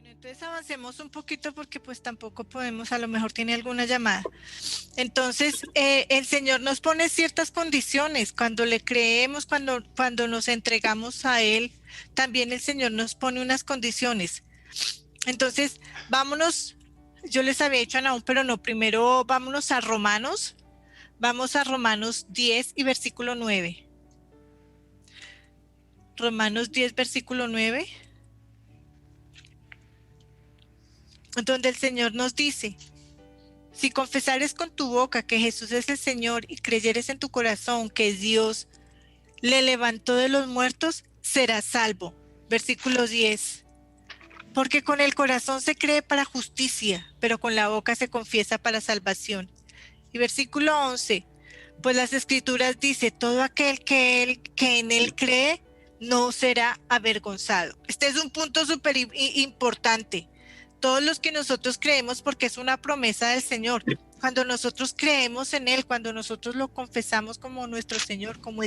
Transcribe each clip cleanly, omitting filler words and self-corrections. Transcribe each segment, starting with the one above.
Entonces avancemos un poquito porque pues tampoco podemos, a lo mejor tiene alguna llamada. Entonces el Señor nos pone ciertas condiciones cuando le creemos, cuando nos entregamos a Él, también el Señor nos pone unas condiciones. Entonces vámonos, yo les había dicho a Naúm, pero no, primero vámonos a Romanos, vamos a Romanos 10 y versículo 9. Romanos 10, versículo 9. Donde el Señor nos dice: si confesares con tu boca que Jesús es el Señor y creyeres en tu corazón que Dios le levantó de los muertos, serás salvo. Versículo 10. Porque con el corazón se cree para justicia, pero con la boca se confiesa para salvación. Y versículo 11. Pues las Escrituras dice: todo aquel que en él cree no será avergonzado. Este es un punto súper importante. Todos los que nosotros creemos, porque es una promesa del Señor, cuando nosotros creemos en Él, cuando nosotros lo confesamos como nuestro Señor, como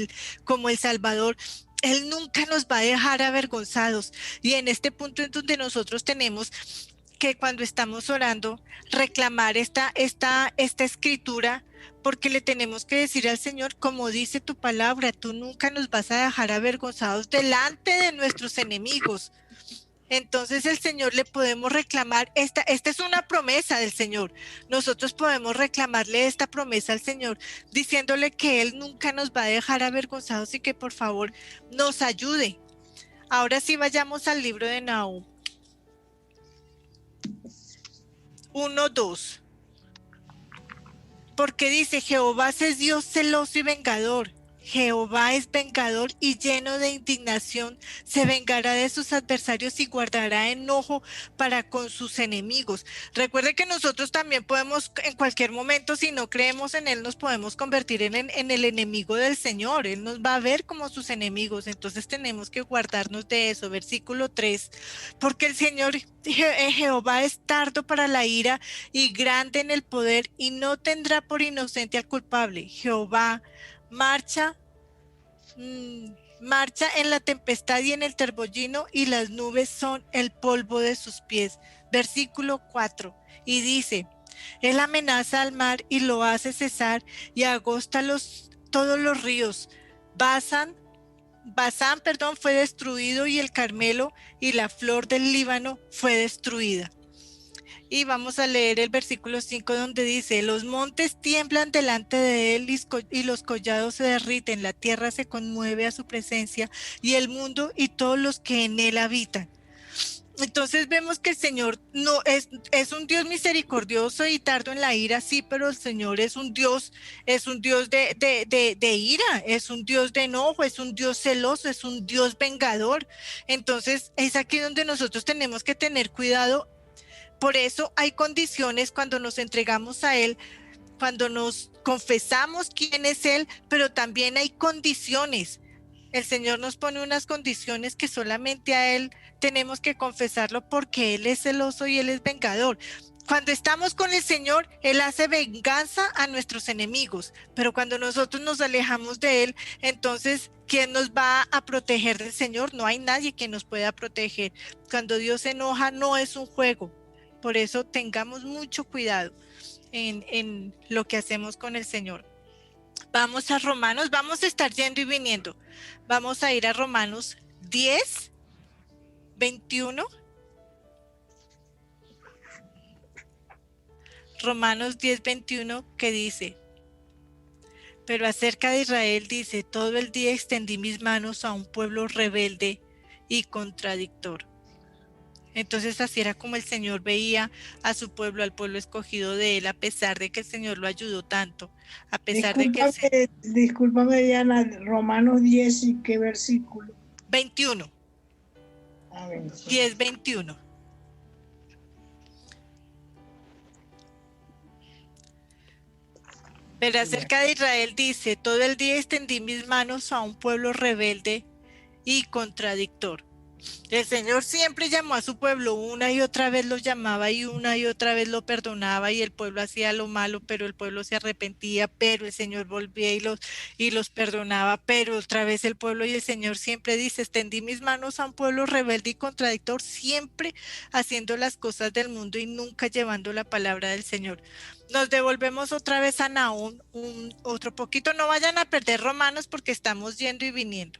el Salvador, Él nunca nos va a dejar avergonzados. Y en este punto es donde nosotros tenemos que, cuando estamos orando, reclamar esta escritura, porque le tenemos que decir al Señor, como dice tu palabra, tú nunca nos vas a dejar avergonzados delante de nuestros enemigos. Entonces el Señor le podemos reclamar, esta es una promesa del Señor. Nosotros podemos reclamarle esta promesa al Señor, diciéndole que Él nunca nos va a dejar avergonzados y que por favor nos ayude. Ahora sí vayamos al libro de Nahum. 1:2. Porque dice: Jehová es Dios celoso y vengador. Jehová es vengador y lleno de indignación, se vengará de sus adversarios y guardará enojo para con sus enemigos. Recuerde que nosotros también podemos, en cualquier momento, si no creemos en Él, nos podemos convertir en el enemigo del Señor. Él nos va a ver como sus enemigos, entonces tenemos que guardarnos de eso. Versículo 3. Porque el Señor Jehová es tardo para la ira y grande en el poder, y no tendrá por inocente al culpable. Jehová marcha en la tempestad y en el torbellino, y las nubes son el polvo de sus pies. Versículo 4. Y dice: Él amenaza al mar y lo hace cesar, y agosta todos los ríos. Basán, fue destruido, y el Carmelo y la flor del Líbano fue destruida. Y vamos a leer el versículo 5, donde dice: los montes tiemblan delante de él y los collados se derriten, la tierra se conmueve a su presencia, y el mundo y todos los que en él habitan. Entonces vemos que el Señor no es un Dios misericordioso y tardo en la ira, sí, pero el Señor es un Dios de ira, es un Dios de enojo, es un Dios celoso, es un Dios vengador. Entonces es aquí donde nosotros tenemos que tener cuidado. Por eso hay condiciones cuando nos entregamos a Él, cuando nos confesamos quién es Él, pero también hay condiciones. El Señor nos pone unas condiciones que solamente a Él tenemos que confesarlo, porque Él es celoso y Él es vengador. Cuando estamos con el Señor, Él hace venganza a nuestros enemigos, pero cuando nosotros nos alejamos de Él, entonces, ¿quién nos va a proteger del Señor? No hay nadie que nos pueda proteger. Cuando Dios se enoja, no es un juego. Por eso tengamos mucho cuidado en lo que hacemos con el Señor. Vamos a Romanos, vamos a estar yendo y viniendo. Vamos a ir a Romanos 10, 21. Romanos 10, 21, que dice: pero acerca de Israel dice: todo el día extendí mis manos a un pueblo rebelde y contradictor. Entonces así era como el Señor veía a su pueblo, al pueblo escogido de Él, a pesar de que el Señor lo ayudó tanto, a pesar de que Discúlpame, Diana, Romanos 10 y qué versículo. 21. 10, 21. Pero acerca de Israel dice: todo el día extendí mis manos a un pueblo rebelde y contradictor. El Señor siempre llamó a su pueblo, una y otra vez lo llamaba y una y otra vez lo perdonaba y el pueblo hacía lo malo, pero el pueblo se arrepentía, pero el Señor volvía y los perdonaba, pero otra vez el pueblo y el Señor siempre dice, extendí mis manos a un pueblo rebelde y contradictor, siempre haciendo las cosas del mundo y nunca llevando la palabra del Señor. Nos devolvemos otra vez a Nahum, otro poquito, no vayan a perder Romanos porque estamos yendo y viniendo.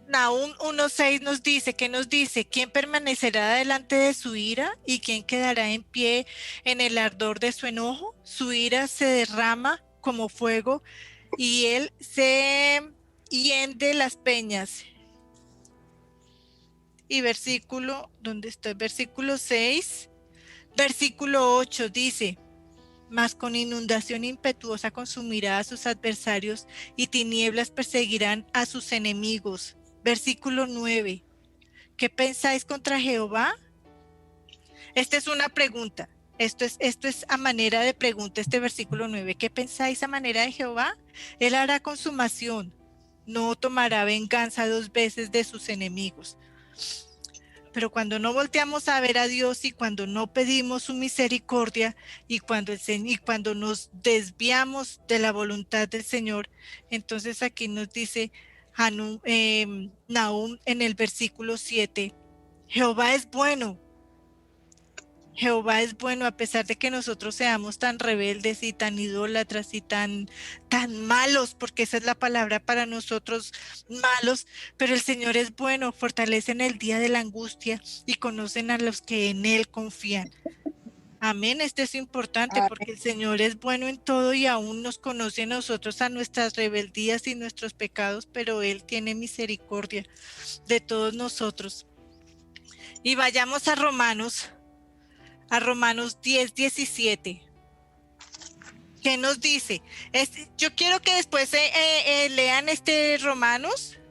Nahum 1:6 nos dice, ¿qué nos dice? ¿Quién permanecerá delante de su ira y quién quedará en pie en el ardor de su enojo? Su ira se derrama como fuego y él se hiende las peñas. Y versículo, ¿dónde está? Versículo 6, versículo 8 dice, mas con inundación impetuosa consumirá a sus adversarios y tinieblas perseguirán a sus enemigos. Versículo 9. ¿Qué pensáis contra Jehová? Esta es una pregunta. Esto es a manera de pregunta este versículo 9. ¿Qué pensáis a manera de Jehová? Él hará consumación. No tomará venganza 2 veces de sus enemigos. Pero cuando no volteamos a ver a Dios y cuando no pedimos su misericordia y cuando nos desviamos de la voluntad del Señor, entonces aquí nos dice Nahum en el versículo 7, Jehová es bueno a pesar de que nosotros seamos tan rebeldes y tan idólatras y tan malos, porque esa es la palabra para nosotros, malos, pero el Señor es bueno, fortalece en el día de la angustia y conocen a los que en Él confían. Amén, esto es importante porque el Señor es bueno en todo y aún nos conoce a nosotros, a nuestras rebeldías y nuestros pecados, pero Él tiene misericordia de todos nosotros. Y vayamos a Romanos 10:17. ¿Qué nos dice? Yo quiero que después lean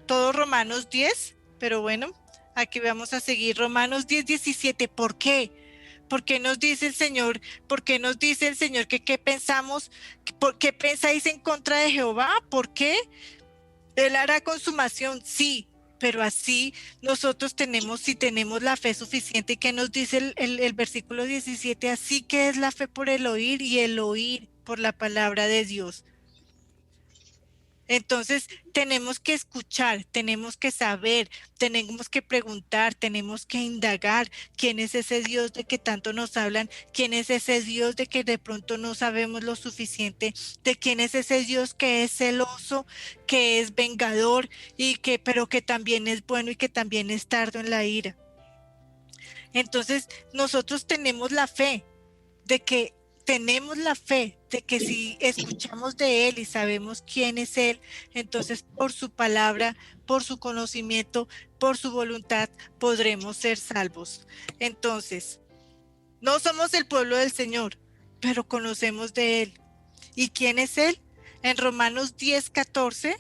todo Romanos 10, pero bueno, aquí vamos a seguir Romanos 10:17. ¿Por qué? ¿Por qué nos dice el Señor? ¿Por qué nos dice el Señor que qué pensamos? ¿Por qué pensáis en contra de Jehová? ¿Por qué? Él hará consumación, sí, pero así nosotros tenemos la fe suficiente. ¿Qué nos dice el versículo 17? Así que es la fe por el oír y el oír por la palabra de Dios. Entonces tenemos que escuchar, tenemos que saber, tenemos que preguntar, tenemos que indagar quién es ese Dios de que tanto nos hablan, quién es ese Dios de que de pronto no sabemos lo suficiente, de quién es ese Dios que es celoso, que es vengador pero que también es bueno y que también es tardo en la ira. Entonces nosotros tenemos la fe de que si escuchamos de Él y sabemos quién es Él, entonces por su palabra, por su conocimiento, por su voluntad, podremos ser salvos. Entonces, no somos el pueblo del Señor, pero conocemos de Él. ¿Y quién es Él? En Romanos 10:14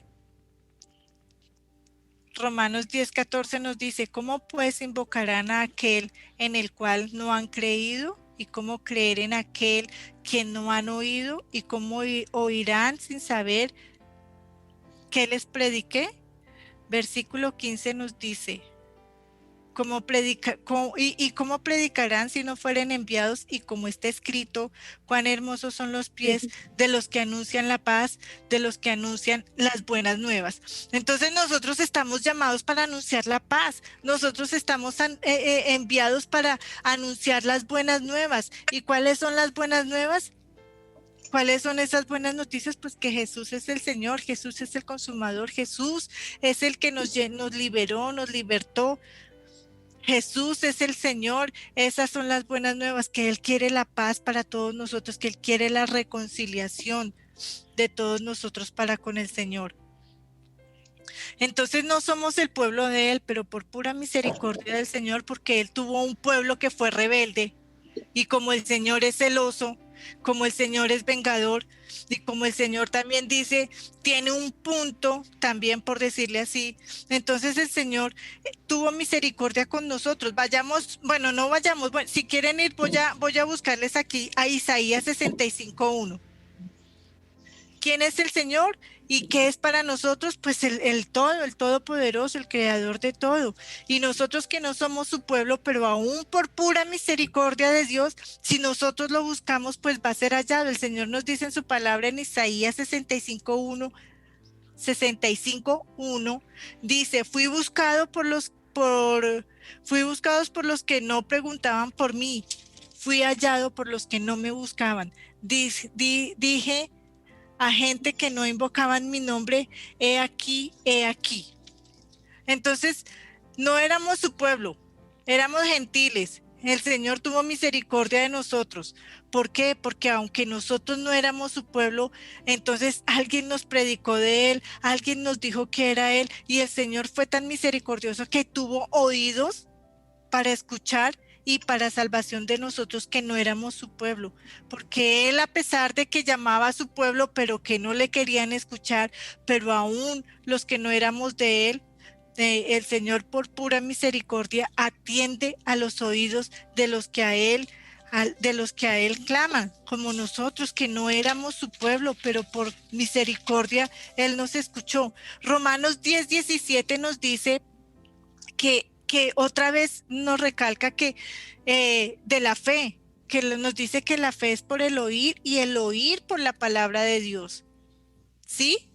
nos dice, ¿cómo pues invocarán a aquel en el cual no han creído? ¿Y cómo creer en aquel que no han oído? ¿Y cómo oirán sin saber qué les prediqué? Versículo 15 nos dice, ¿cómo predicarán si no fueren enviados? Y como está escrito, cuán hermosos son los pies de los que anuncian la paz, de los que anuncian las buenas nuevas. Entonces nosotros estamos llamados para anunciar la paz, nosotros estamos enviados para anunciar las buenas nuevas. ¿Y cuáles son las buenas nuevas? ¿Cuáles son esas buenas noticias? Pues que Jesús es el Señor, Jesús es el consumador, Jesús es el que nos liberó, nos libertó. Jesús es el Señor, esas son las buenas nuevas, que Él quiere la paz para todos nosotros, que Él quiere la reconciliación de todos nosotros para con el Señor. Entonces no somos el pueblo de Él, pero por pura misericordia del Señor, porque Él tuvo un pueblo que fue rebelde, y como el Señor es celoso, como el Señor es vengador, y como el Señor también dice, tiene un punto también, por decirle así, entonces el Señor tuvo misericordia con nosotros. Si quieren ir, voy a buscarles aquí a Isaías 65:1. ¿Quién es el Señor? ¿Y qué es para nosotros? Pues el todo, el todopoderoso, el creador de todo. Y nosotros que no somos su pueblo, pero aún por pura misericordia de Dios, si nosotros lo buscamos, pues va a ser hallado. El Señor nos dice en su palabra en Isaías 65:1, dice, fui buscados por los que no preguntaban por mí, fui hallado por los que no me buscaban. Dije a gente que no invocaban mi nombre, he aquí, he aquí. Entonces, no éramos su pueblo, éramos gentiles. El Señor tuvo misericordia de nosotros. ¿Por qué? Porque aunque nosotros no éramos su pueblo, entonces alguien nos predicó de Él, alguien nos dijo que era Él, y el Señor fue tan misericordioso que tuvo oídos para escuchar y para salvación de nosotros que no éramos su pueblo, porque Él, a pesar de que llamaba a su pueblo, pero que no le querían escuchar, pero aún los que no éramos de Él, el Señor por pura misericordia atiende a los oídos de los que a él claman, como nosotros que no éramos su pueblo, pero por misericordia Él nos escuchó. Romanos 10:17 nos dice que otra vez nos recalca que de la fe, que nos dice que la fe es por el oír y el oír por la palabra de Dios. ¿Sí?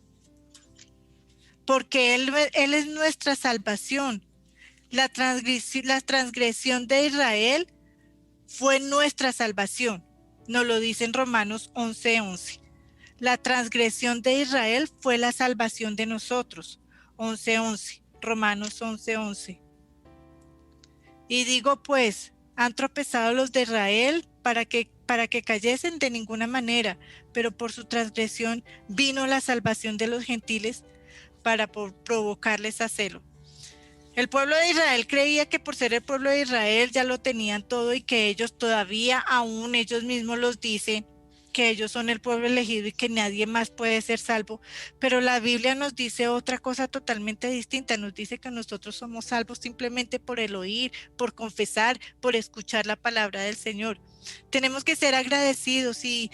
Porque Él es nuestra salvación. La transgresión de Israel fue nuestra salvación. Nos lo dice en Romanos 11:11. La transgresión de Israel fue la salvación de nosotros. 11:11. Romanos 11:11. Y digo pues, han tropezado los de Israel para que cayesen de ninguna manera, pero por su transgresión vino la salvación de los gentiles para provocarles a celo. El pueblo de Israel creía que por ser el pueblo de Israel ya lo tenían todo y que ellos todavía, aún ellos mismos los dicen, que ellos son el pueblo elegido y que nadie más puede ser salvo. Pero la Biblia nos dice otra cosa totalmente distinta. Nos dice que nosotros somos salvos simplemente por el oír, por confesar, por escuchar la palabra del Señor. Tenemos que ser agradecidos y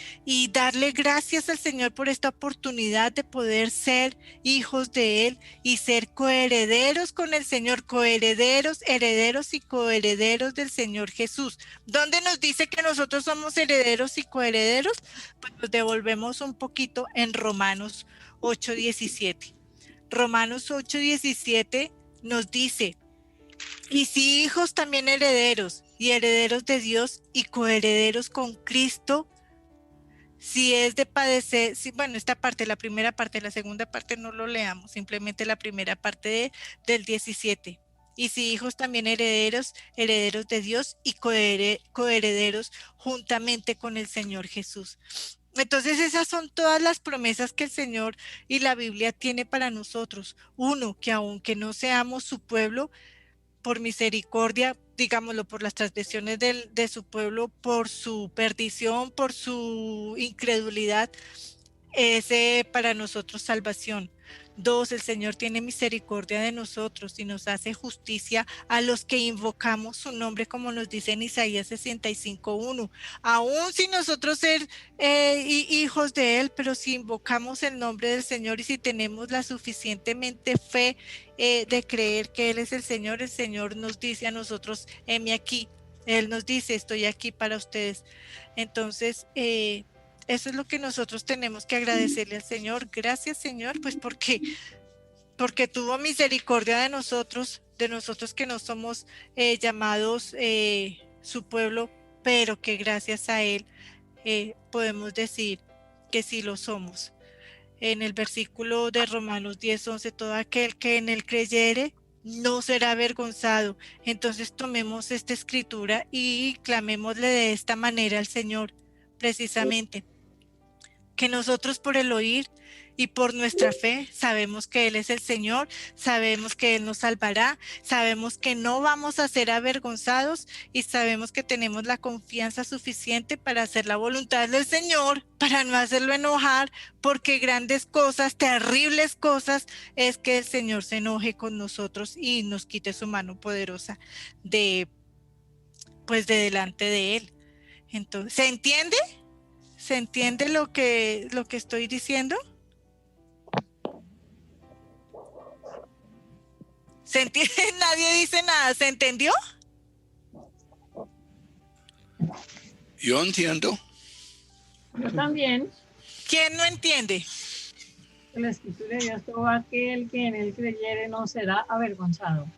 darle gracias al Señor por esta oportunidad de poder ser hijos de Él y ser coherederos con el Señor, coherederos, herederos y coherederos del Señor Jesús. ¿Dónde nos dice que nosotros somos herederos y coherederos? Pues nos devolvemos un poquito en Romanos 8:17. Romanos 8:17 nos dice, y si hijos también herederos, y herederos de Dios y coherederos con Cristo, si es de padecer, si, bueno, esta parte, la primera parte, la segunda parte no lo leamos, simplemente la primera parte del 17. Y si hijos también herederos, herederos de Dios y coherederos juntamente con el Señor Jesús. Entonces esas son todas las promesas que el Señor y la Biblia tiene para nosotros. Uno, que aunque no seamos su pueblo, por misericordia, digámoslo, por las transgresiones de su pueblo, por su perdición, por su incredulidad, es para nosotros salvación. Dos, el Señor tiene misericordia de nosotros y nos hace justicia a los que invocamos su nombre, como nos dice en Isaías 65:1. Aún si nosotros ser hijos de Él, pero si invocamos el nombre del Señor y si tenemos la suficientemente fe de creer que Él es el Señor nos dice a nosotros, heme aquí. Él nos dice, estoy aquí para ustedes. Entonces, eso es lo que nosotros tenemos que agradecerle al Señor. Gracias, Señor, pues porque tuvo misericordia de nosotros que no somos llamados su pueblo, pero que gracias a Él podemos decir que sí lo somos. En el versículo de Romanos 10:11, todo aquel que en Él creyere no será avergonzado. Entonces tomemos esta escritura y clamémosle de esta manera al Señor, precisamente. Que nosotros por el oír y por nuestra fe sabemos que Él es el Señor, sabemos que Él nos salvará, sabemos que no vamos a ser avergonzados y sabemos que tenemos la confianza suficiente para hacer la voluntad del Señor, para no hacerlo enojar, porque grandes cosas, terribles cosas, es que el Señor se enoje con nosotros y nos quite su mano poderosa pues de delante de Él. Entonces, ¿se entiende? ¿Se entiende lo que estoy diciendo? Nadie dice nada, ¿se entendió? Yo entiendo. Yo también. ¿Quién no entiende? La escritura de Dios, todo aquel que en él creyere no será avergonzado.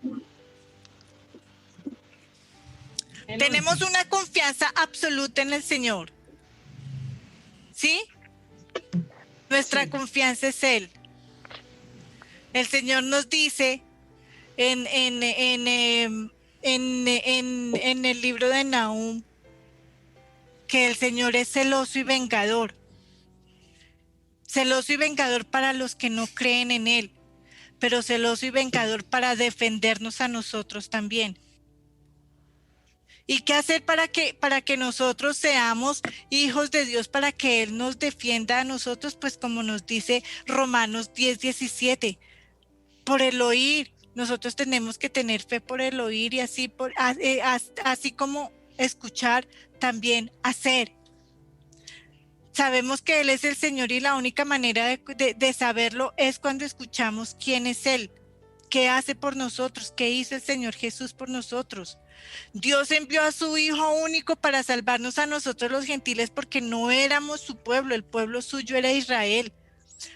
Tenemos una confianza absoluta en el Señor. ¿Sí? Nuestra confianza es Él. El Señor nos dice en el libro de Nahum que el Señor es celoso y vengador. Celoso y vengador para los que no creen en Él, pero celoso y vengador para defendernos a nosotros también. ¿Y qué hacer para que nosotros seamos hijos de Dios, para que Él nos defienda a nosotros? Pues como nos dice Romanos 10:17, por el oír. Nosotros tenemos que tener fe por el oír y así como escuchar, también hacer. Sabemos que Él es el Señor y la única manera de saberlo es cuando escuchamos quién es Él, qué hace por nosotros, qué hizo el Señor Jesús por nosotros. Dios envió a su Hijo único para salvarnos a nosotros los gentiles, porque no éramos su pueblo, el pueblo suyo era Israel.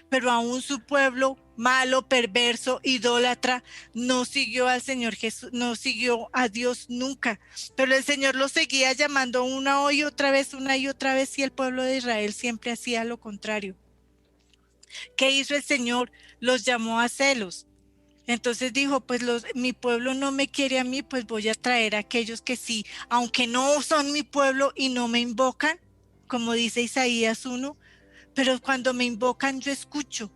Pero aún su pueblo malo, perverso, idólatra, no siguió al Señor Jesús, no siguió a Dios nunca. Pero el Señor los seguía llamando una y otra vez, y el pueblo de Israel siempre hacía lo contrario. ¿Qué hizo el Señor? Los llamó a celos. Entonces dijo, pues mi pueblo no me quiere a mí, pues voy a traer a aquellos que sí, aunque no son mi pueblo y no me invocan, como dice Isaías 1, pero cuando me invocan yo escucho.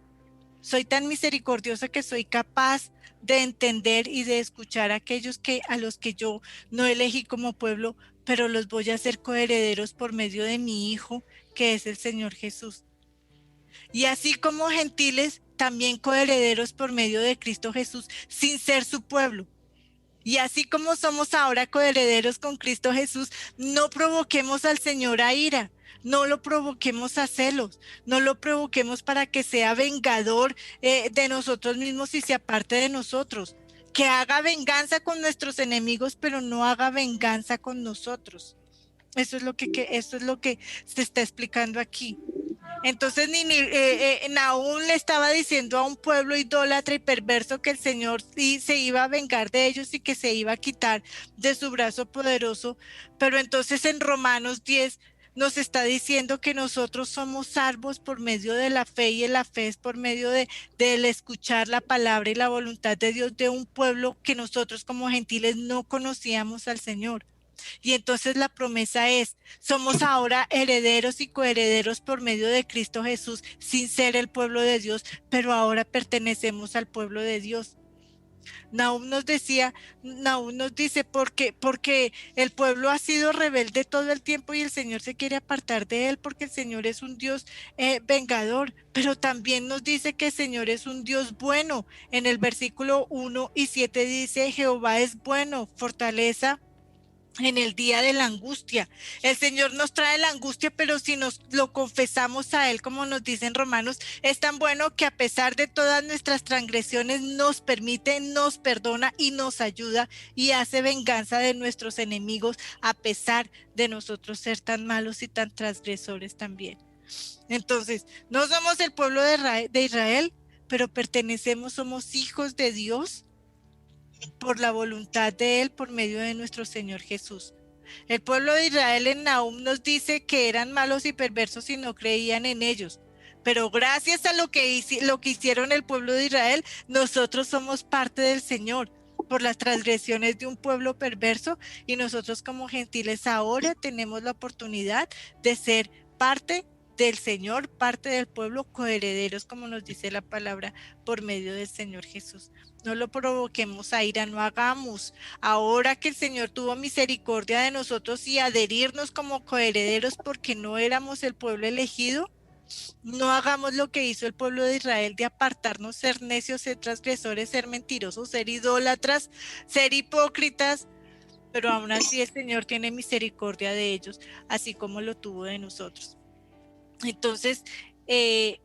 Soy tan misericordiosa que soy capaz de entender y de escuchar a aquellos a los que yo no elegí como pueblo, pero los voy a hacer coherederos por medio de mi Hijo, que es el Señor Jesús. Y así como gentiles, también coherederos por medio de Cristo Jesús, sin ser su pueblo. Y así como somos ahora coherederos con Cristo Jesús, no provoquemos al Señor a ira, no lo provoquemos a celos, no lo provoquemos para que sea vengador de nosotros mismos y se aparte de nosotros. Que haga venganza con nuestros enemigos, pero no haga venganza con nosotros. Eso es lo que se está explicando aquí. Entonces Nahum le estaba diciendo a un pueblo idólatra y perverso que el Señor sí se iba a vengar de ellos y que se iba a quitar de su brazo poderoso. Pero entonces en Romanos 10 nos está diciendo que nosotros somos salvos por medio de la fe, y la fe es por medio del escuchar la palabra y la voluntad de Dios de un pueblo que nosotros como gentiles no conocíamos al Señor. Y entonces la promesa es, somos ahora herederos y coherederos por medio de Cristo Jesús, sin ser el pueblo de Dios, pero ahora pertenecemos al pueblo de Dios. Nahum nos dice, porque el pueblo ha sido rebelde todo el tiempo y el Señor se quiere apartar de él, porque el Señor es un Dios vengador, pero también nos dice que el Señor es un Dios bueno. En el versículo 1-7 dice, Jehová es bueno, fortaleza en el día de la angustia. El Señor nos trae la angustia, pero si nos lo confesamos a Él, como nos dicen Romanos, es tan bueno que a pesar de todas nuestras transgresiones nos permite, nos perdona y nos ayuda y hace venganza de nuestros enemigos, a pesar de nosotros ser tan malos y tan transgresores también. Entonces, no somos el pueblo de Israel, pero somos hijos de Dios por la voluntad de Él, por medio de nuestro Señor Jesús. El pueblo de Israel en Nahum nos dice que eran malos y perversos y no creían en ellos. Pero gracias a lo que hicieron el pueblo de Israel, nosotros somos parte del Señor por las transgresiones de un pueblo perverso, y nosotros como gentiles ahora tenemos la oportunidad de ser parte del Señor, parte del pueblo, coherederos, como nos dice la palabra, por medio del Señor Jesús. No lo provoquemos a ira, no hagamos, ahora que el Señor tuvo misericordia de nosotros y adherirnos como coherederos porque no éramos el pueblo elegido, no hagamos lo que hizo el pueblo de Israel de apartarnos, ser necios, ser transgresores, ser mentirosos, ser idólatras, ser hipócritas, pero aún así el Señor tiene misericordia de ellos, así como lo tuvo de nosotros. Entonces, le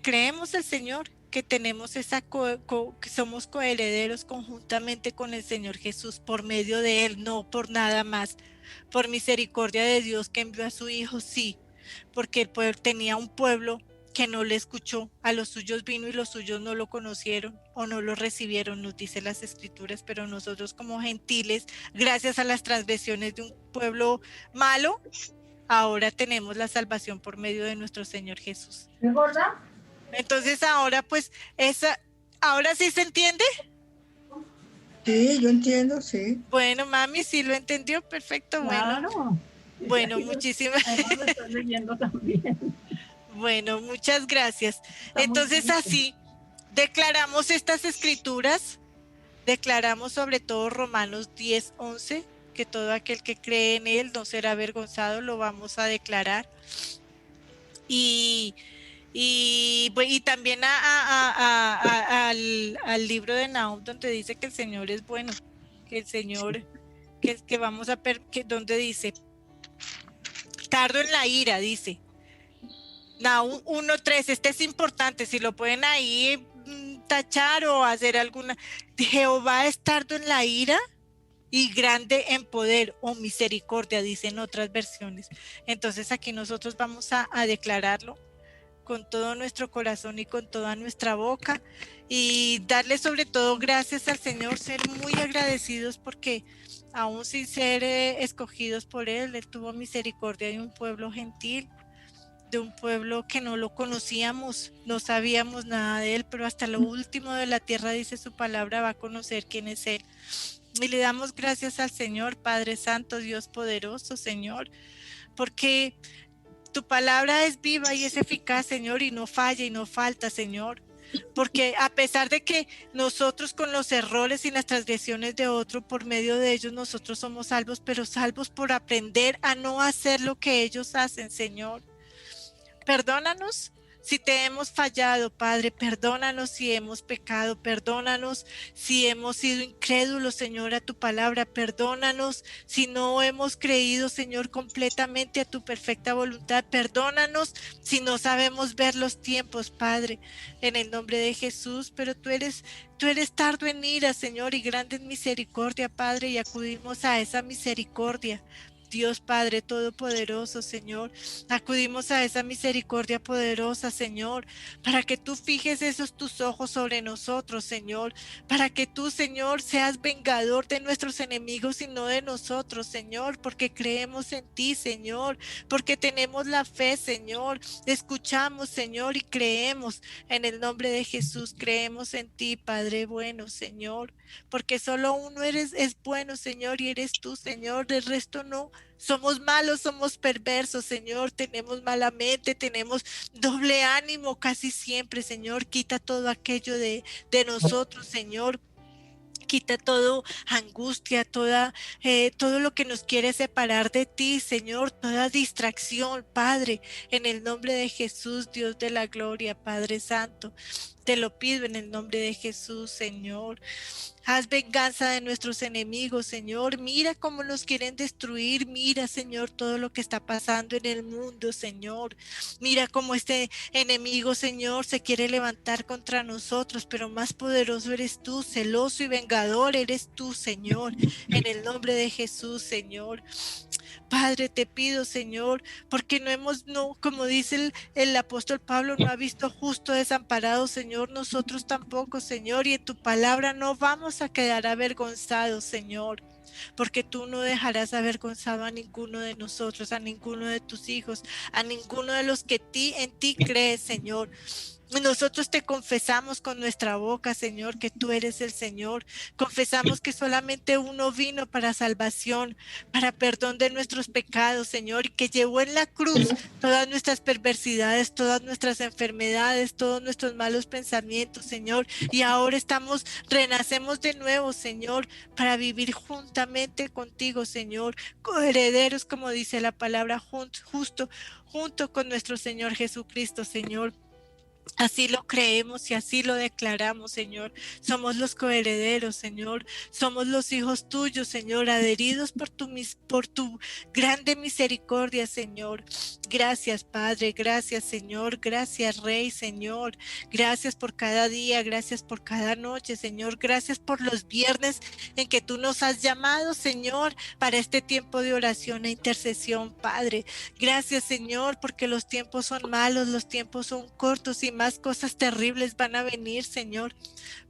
creemos al Señor que tenemos que somos coherederos conjuntamente con el Señor Jesús por medio de Él, no por nada más, por misericordia de Dios que envió a su Hijo, sí, porque el pueblo tenía un pueblo que no le escuchó, a los suyos vino y los suyos no lo conocieron o no lo recibieron, nos dice las Escrituras, pero nosotros como gentiles, gracias a las transgresiones de un pueblo malo, ahora tenemos la salvación por medio de nuestro Señor Jesús. ¿Es gorda? Entonces ahora pues ¿ahora sí se entiende? Sí, yo entiendo, sí. Bueno, mami, sí lo entendió, perfecto, Claro. bueno, muchísimas. Además lo estoy leyendo también. Bueno, muchas gracias. Está Entonces muy así declaramos estas escrituras, declaramos sobre todo Romanos 10:11, que todo aquel que cree en él no será avergonzado, lo vamos a declarar. Y también al libro de Nahum, donde dice que el Señor es bueno, que el Señor, que vamos a ver, donde dice, tardo en la ira, dice. Nahum 1:3, este es importante, si lo pueden ahí tachar o hacer alguna. Jehová es tardo en la ira y grande en poder o misericordia, dicen otras versiones. Entonces aquí nosotros vamos a declararlo con todo nuestro corazón y con toda nuestra boca y darle sobre todo gracias al Señor, ser muy agradecidos porque aún sin ser escogidos por Él tuvo misericordia de un pueblo gentil, de un pueblo que no lo conocíamos, no sabíamos nada de Él, pero hasta lo último de la tierra, dice su palabra, va a conocer quién es Él. Y le damos gracias al Señor, Padre Santo, Dios poderoso, Señor, porque tu palabra es viva y es eficaz, Señor, y no falla y no falta, Señor. Porque a pesar de que nosotros con los errores y las transgresiones de otro, por medio de ellos nosotros somos salvos, pero salvos por aprender a no hacer lo que ellos hacen, Señor. Perdónanos si te hemos fallado, Padre, perdónanos si hemos pecado, perdónanos si hemos sido incrédulos, Señor, a tu palabra, perdónanos si no hemos creído, Señor, completamente a tu perfecta voluntad, perdónanos si no sabemos ver los tiempos, Padre, en el nombre de Jesús, pero tú eres tardo en ira, Señor, y grande en misericordia, Padre, y acudimos a esa misericordia. Dios Padre Todopoderoso, Señor, acudimos a esa misericordia poderosa, Señor, para que tú fijes esos tus ojos sobre nosotros, Señor, para que tú, Señor, seas vengador de nuestros enemigos y no de nosotros, Señor, porque creemos en ti, Señor, porque tenemos la fe, Señor, escuchamos, Señor, y creemos en el nombre de Jesús, creemos en ti, Padre bueno, Señor, porque solo uno es bueno, Señor, y eres tú, Señor, del resto no. Somos malos, somos perversos, Señor, tenemos mala mente, tenemos doble ánimo casi siempre, Señor, quita todo aquello de nosotros, Señor. Quita todo angustia, todo lo que nos quiere separar de ti, Señor, toda distracción, Padre, en el nombre de Jesús, Dios de la gloria, Padre Santo. Te lo pido en el nombre de Jesús, Señor. Haz venganza de nuestros enemigos, Señor. Mira cómo nos quieren destruir. Mira, Señor, todo lo que está pasando en el mundo, Señor. Mira cómo este enemigo, Señor, se quiere levantar contra nosotros, pero más poderoso eres tú, celoso y vengador eres tú, Señor. En el nombre de Jesús, Señor. Padre, te pido, Señor, porque no, como dice el apóstol Pablo, no ha visto justo desamparado, Señor, nosotros tampoco, Señor, y en tu palabra no vamos a quedar avergonzados, Señor, porque tú no dejarás avergonzado a ninguno de nosotros, a ninguno de tus hijos, a ninguno de los que en ti crees, Señor. Nosotros te confesamos con nuestra boca, Señor, que tú eres el Señor. Confesamos que solamente uno vino para salvación, para perdón de nuestros pecados, Señor, y que llevó en la cruz todas nuestras perversidades, todas nuestras enfermedades, todos nuestros malos pensamientos, Señor. Y ahora renacemos de nuevo, Señor, para vivir juntamente contigo, Señor, coherederos, como dice la palabra, junto con nuestro Señor Jesucristo, Señor. Así lo creemos y así lo declaramos, Señor. Somos los coherederos, Señor. Somos los hijos tuyos, Señor, adheridos por tu grande misericordia, Señor. Gracias, Padre. Gracias, Señor. Gracias, Rey, Señor. Gracias por cada día. Gracias por cada noche, Señor. Gracias por los viernes en que tú nos has llamado, Señor, para este tiempo de oración e intercesión, Padre. Gracias, Señor, porque los tiempos son malos, los tiempos son cortos y más cosas terribles van a venir, Señor.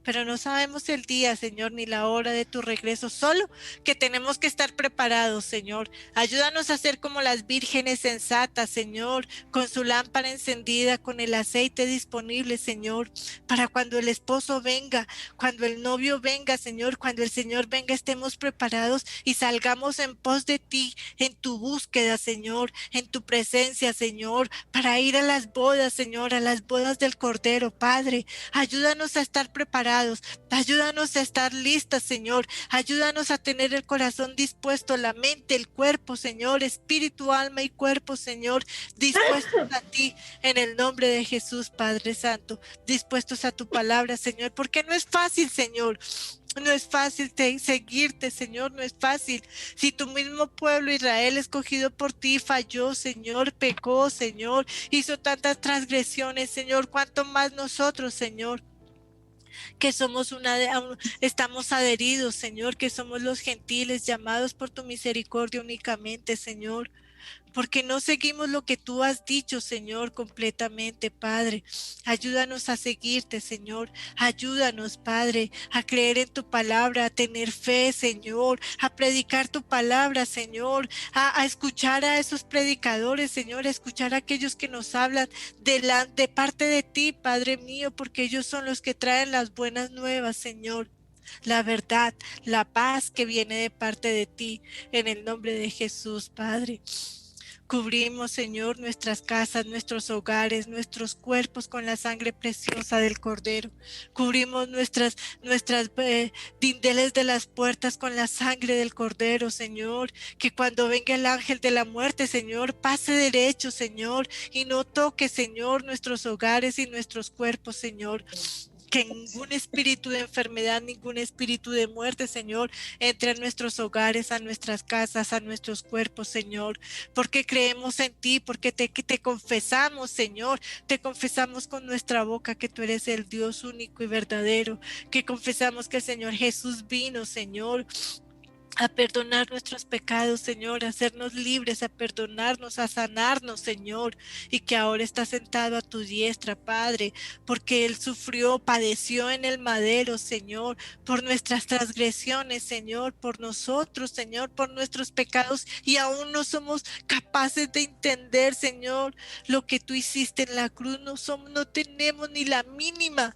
Pero no sabemos el día, Señor, ni la hora de tu regreso, solo que tenemos que estar preparados, Señor. Ayúdanos a ser como las vírgenes sensatas, Señor, con su lámpara encendida, con el aceite disponible, Señor, para cuando el esposo venga, cuando el novio venga, Señor, cuando el Señor venga, estemos preparados y salgamos en pos de ti, en tu búsqueda, Señor, en tu presencia, Señor, para ir a las bodas, Señor, a las bodas del Cordero, Padre. Ayúdanos a estar preparados, ayúdanos a estar listas, Señor, ayúdanos a tener el corazón dispuesto, la mente, el cuerpo, Señor, espíritu, alma y cuerpo, Señor, dispuestos a ti, en el nombre de Jesús, Padre Santo, dispuestos a tu palabra, Señor, porque no es fácil, Señor. No es fácil seguirte, Señor, no es fácil. Si tu mismo pueblo Israel escogido por ti falló, Señor, pecó, Señor, hizo tantas transgresiones, Señor, cuánto más nosotros, Señor, que somos estamos adheridos, Señor, que somos los gentiles llamados por tu misericordia únicamente, Señor. Porque no seguimos lo que tú has dicho, Señor, completamente, Padre. Ayúdanos a seguirte, Señor. Ayúdanos, Padre, a creer en tu palabra, a tener fe, Señor, a predicar tu palabra, Señor, a escuchar a esos predicadores, Señor, a escuchar a aquellos que nos hablan de parte de ti, Padre mío, porque ellos son los que traen las buenas nuevas, Señor. La verdad, la paz que viene de parte de ti, en el nombre de Jesús, Padre. Cubrimos, Señor, nuestras casas, nuestros hogares, nuestros cuerpos con la sangre preciosa del Cordero. Cubrimos nuestras dindeles de las puertas con la sangre del Cordero, Señor. Que cuando venga el ángel de la muerte, Señor, pase derecho, Señor, y no toque, Señor, nuestros hogares y nuestros cuerpos, Señor. Que ningún espíritu de enfermedad, ningún espíritu de muerte, Señor, entre a nuestros hogares, a nuestras casas, a nuestros cuerpos, Señor, porque creemos en ti, porque te confesamos, Señor, te confesamos con nuestra boca que tú eres el Dios único y verdadero, que confesamos que el Señor Jesús vino, Señor, a perdonar nuestros pecados, Señor, a hacernos libres, a perdonarnos, a sanarnos, Señor, y que ahora está sentado a tu diestra, Padre, porque Él sufrió, padeció en el madero, Señor, por nuestras transgresiones, Señor, por nosotros, Señor, por nuestros pecados, y aún no somos capaces de entender, Señor, lo que tú hiciste en la cruz. No tenemos ni la mínima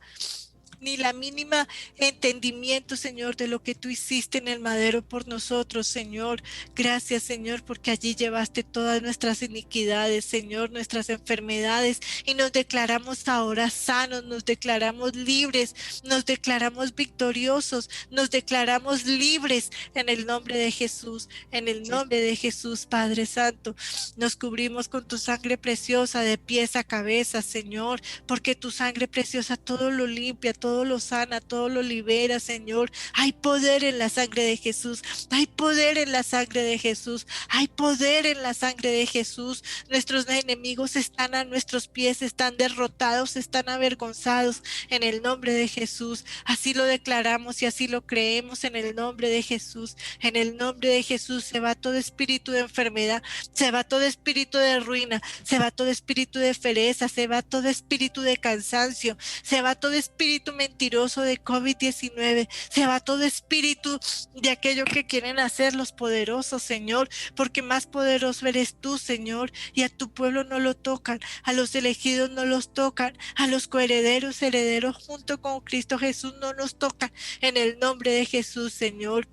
entendimiento, Señor, de lo que tú hiciste en el madero por nosotros, Señor. Gracias, Señor, porque allí llevaste todas nuestras iniquidades, Señor, nuestras enfermedades, y nos declaramos ahora sanos, nos declaramos libres, nos declaramos victoriosos, nos declaramos libres en el nombre de Jesús, en el nombre de Jesús, Padre Santo. Nos cubrimos con tu sangre preciosa de pies a cabeza, Señor, porque tu sangre preciosa todo lo limpia, todo lo sana, todo lo libera, Señor. Hay poder en la sangre de Jesús, hay poder en la sangre de Jesús, hay poder en la sangre de Jesús. Nuestros enemigos están a nuestros pies, están derrotados, están avergonzados en el nombre de Jesús. Así lo declaramos y así lo creemos en el nombre de Jesús. En el nombre de Jesús se va todo espíritu de enfermedad, se va todo espíritu de ruina, se va todo espíritu de fereza, se va todo espíritu de cansancio, se va todo espíritu mentiroso de COVID-19, se va todo espíritu de aquello que quieren hacer los poderosos, Señor, porque más poderoso eres tú, Señor, y a tu pueblo no lo tocan, a los elegidos no los tocan, a los coherederos, herederos junto con Cristo Jesús no nos tocan, en el nombre de Jesús, Señor.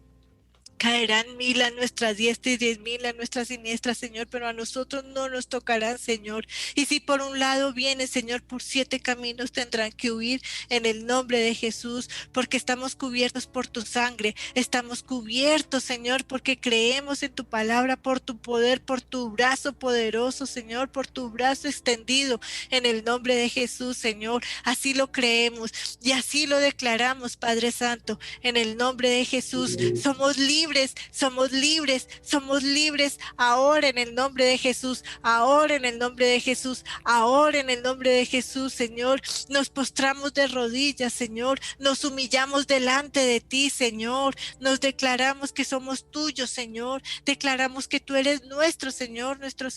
Caerán 1000 a nuestra diestra y 10,000 a nuestra siniestra, Señor, pero a nosotros no nos tocarán, Señor. Y si por un lado viene, Señor, por 7 caminos tendrán que huir en el nombre de Jesús, porque estamos cubiertos por tu sangre, estamos cubiertos, Señor, porque creemos en tu palabra, por tu poder, por tu brazo poderoso, Señor, por tu brazo extendido, en el nombre de Jesús, Señor. Así lo creemos y así lo declaramos, Padre Santo, en el nombre de Jesús. Somos libres, somos libres, somos libres ahora en el nombre de Jesús, ahora en el nombre de Jesús, ahora en el nombre de Jesús, Señor. Nos postramos de rodillas, Señor, nos humillamos delante de ti, Señor, nos declaramos que somos tuyos, Señor, declaramos que tú eres nuestro Señor, nuestro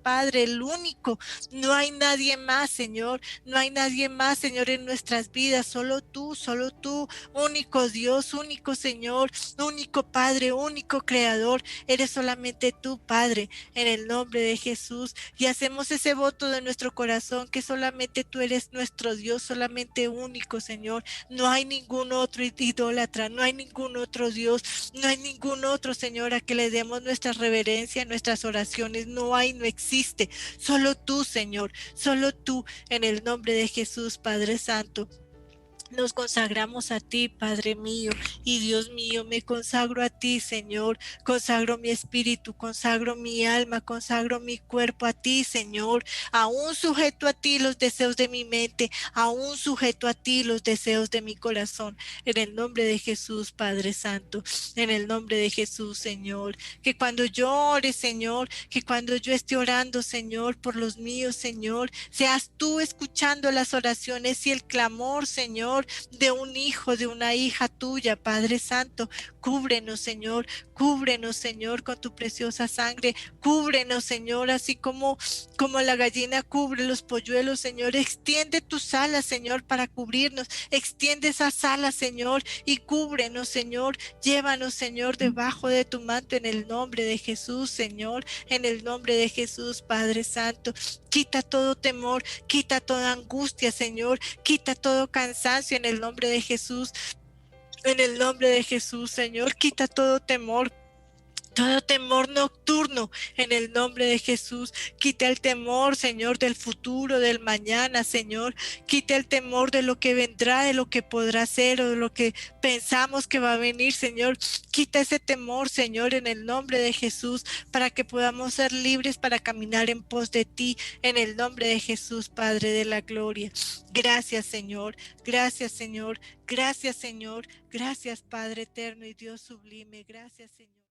Padre, el único. No hay nadie más, Señor, no hay nadie más, Señor, en nuestras vidas, solo tú, único Dios, único Señor, único Padre, único Creador, eres solamente tú, Padre, en el nombre de Jesús. Y hacemos ese voto de nuestro corazón, que solamente tú eres nuestro Dios, solamente único, Señor. No hay ningún otro idólatra, no hay ningún otro Dios, no hay ningún otro, Señor, a que le demos nuestra reverencia, nuestras oraciones. No hay, no existe. Solo tú, Señor, solo tú, en el nombre de Jesús, Padre Santo. Nos consagramos a ti, Padre mío y Dios mío, me consagro a ti, Señor, consagro mi espíritu, consagro mi alma, consagro mi cuerpo a ti, Señor, aún sujeto a ti los deseos de mi mente, aún sujeto a ti los deseos de mi corazón, en el nombre de Jesús, Padre Santo, en el nombre de Jesús, Señor, que cuando yo ore, Señor, que cuando yo esté orando, Señor, por los míos, Señor, seas tú escuchando las oraciones y el clamor, Señor, de un hijo, de una hija tuya, Padre Santo. Cúbrenos, Señor, con tu preciosa sangre, cúbrenos, Señor, así como la gallina cubre los polluelos, Señor. Extiende tus alas, Señor, para cubrirnos, extiende esas alas, Señor, y cúbrenos, Señor. Llévanos, Señor, debajo de tu manto, en el nombre de Jesús, Señor, en el nombre de Jesús, Padre Santo. Quita todo temor, quita toda angustia, Señor, quita todo cansancio en el nombre de Jesús. En el nombre de Jesús, Señor, quita todo temor nocturno, en el nombre de Jesús. Quita el temor, Señor, del futuro, del mañana, Señor. Quita el temor de lo que vendrá, de lo que podrá ser o de lo que pensamos que va a venir, Señor. Quita ese temor, Señor, en el nombre de Jesús, para que podamos ser libres para caminar en pos de ti, en el nombre de Jesús, Padre de la gloria. Gracias, Señor. Gracias, Señor. Gracias, Señor. Gracias, Padre eterno y Dios sublime. Gracias, Señor.